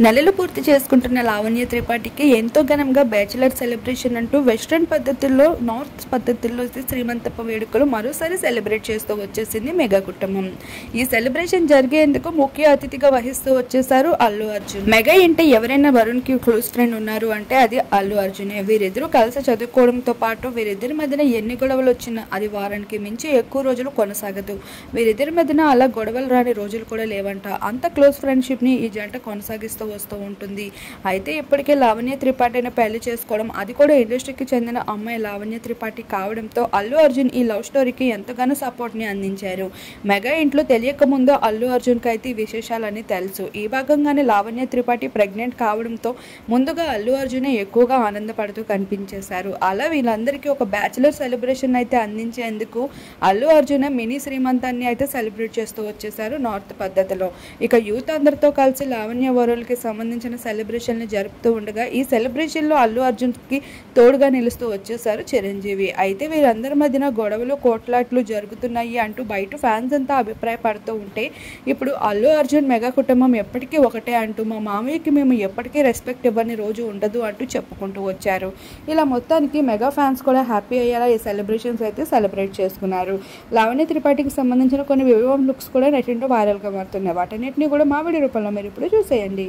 నెలలు పూర్తి చేసుకుంటున్న లావణ్య త్రిపాఠికి ఎంతో ఘనంగా బ్యాచిలర్ సెలబ్రేషన్ అంటూ వెస్ట్రన్ పద్ధతుల్లో నార్త్ పద్ధతుల్లో శ్రీమంతపు వేడుకలు మరోసారి సెలబ్రేట్ చేస్తూ వచ్చేసింది మెగా కుటుంబం. ఈ సెలబ్రేషన్ జరిగేందుకు ముఖ్య అతిథిగా వహిస్తూ వచ్చేసారు అల్లు అర్జున్. మెగా ఇంటే ఎవరైనా వరుణ్ కి క్లోజ్ ఫ్రెండ్ ఉన్నారు అంటే అది అల్లు అర్జునే. వీరిద్దరూ కలిసి చదువుకోవడంతో పాటు వీరిద్దరి మధ్యన ఎన్ని గొడవలు వచ్చినా అది వారానికి మించి ఎక్కువ రోజులు కొనసాగదు. వీరిద్దరి మధ్యన అలా గొడవలు రాని రోజులు కూడా లేవంట. అంత క్లోజ్ ఫ్రెండ్షిప్ ని ఈ జంట కొనసాగిస్తూ వస్తూ ఉంటుంది. అయితే ఇప్పటికే లావణ్య త్రిపాఠిని పెళ్లి చేసుకోవడం, అది కూడా ఇండస్ట్రీకి చెందిన అమ్మాయి లావణ్య త్రిపాఠి కావడంతో అల్లు అర్జున్ ఈ లవ్ స్టోరీకి ఎంతగానో సపోర్ట్ ని అందించారు. మెగా ఇంట్లో తెలియక ముందు అల్లు అర్జున్ కి అయితే ఈ విశేషాలన్నీ తెలుసు. ఈ భాగంగానే లావణ్య త్రిపాఠి ప్రెగ్నెంట్ కావడంతో ముందుగా అల్లు అర్జునే ఎక్కువగా ఆనందపడుతూ కనిపించేశారు. అలా వీళ్ళందరికీ ఒక బ్యాచిలర్ సెలబ్రేషన్ అయితే అందించేందుకు అల్లు అర్జున్ మినీ శ్రీమంతాన్ని అయితే సెలబ్రేట్ చేస్తూ వచ్చేసారు నార్త్ పద్ధతిలో. ఇక యూత్ అందరితో కలిసి లావణ్య వరుణ్ సంబంధించిన సెలబ్రేషన్ జరుపుతూ ఉండగా ఈ సెలబ్రేషన్ లో అల్లు అర్జున్ కి తోడుగా నిలుస్తూ వచ్చేసారు చిరంజీవి. అయితే వీరందరి మధ్యన గొడవలు కోట్లాట్లు జరుగుతున్నాయి అంటూ బయట ఫ్యాన్స్ అంతా అభిప్రాయపడుతూ ఉంటే, ఇప్పుడు అల్లు అర్జున్ మెగా కుటుంబం ఎప్పటికీ ఒకటే అంటూ మా మామయ్యకి మేము ఎప్పటికీ రెస్పెక్ట్ ఇవ్వని రోజు ఉండదు అంటూ చెప్పుకుంటూ వచ్చారు. ఇలా మొత్తానికి మెగా ఫ్యాన్స్ కూడా హ్యాపీ అయ్యేలా ఈ సెలబ్రేషన్స్ అయితే సెలబ్రేట్ చేసుకున్నారు. లావణ్య త్రిపాఠికి సంబంధించిన కొన్ని వివాహం లుక్స్ కూడా నెట్టింటో వైరల్ గా మారుతున్నాయి. వాటన్నిటిని కూడా మా వీడియో రూపంలో మీరు ఇప్పుడు చూసేయండి.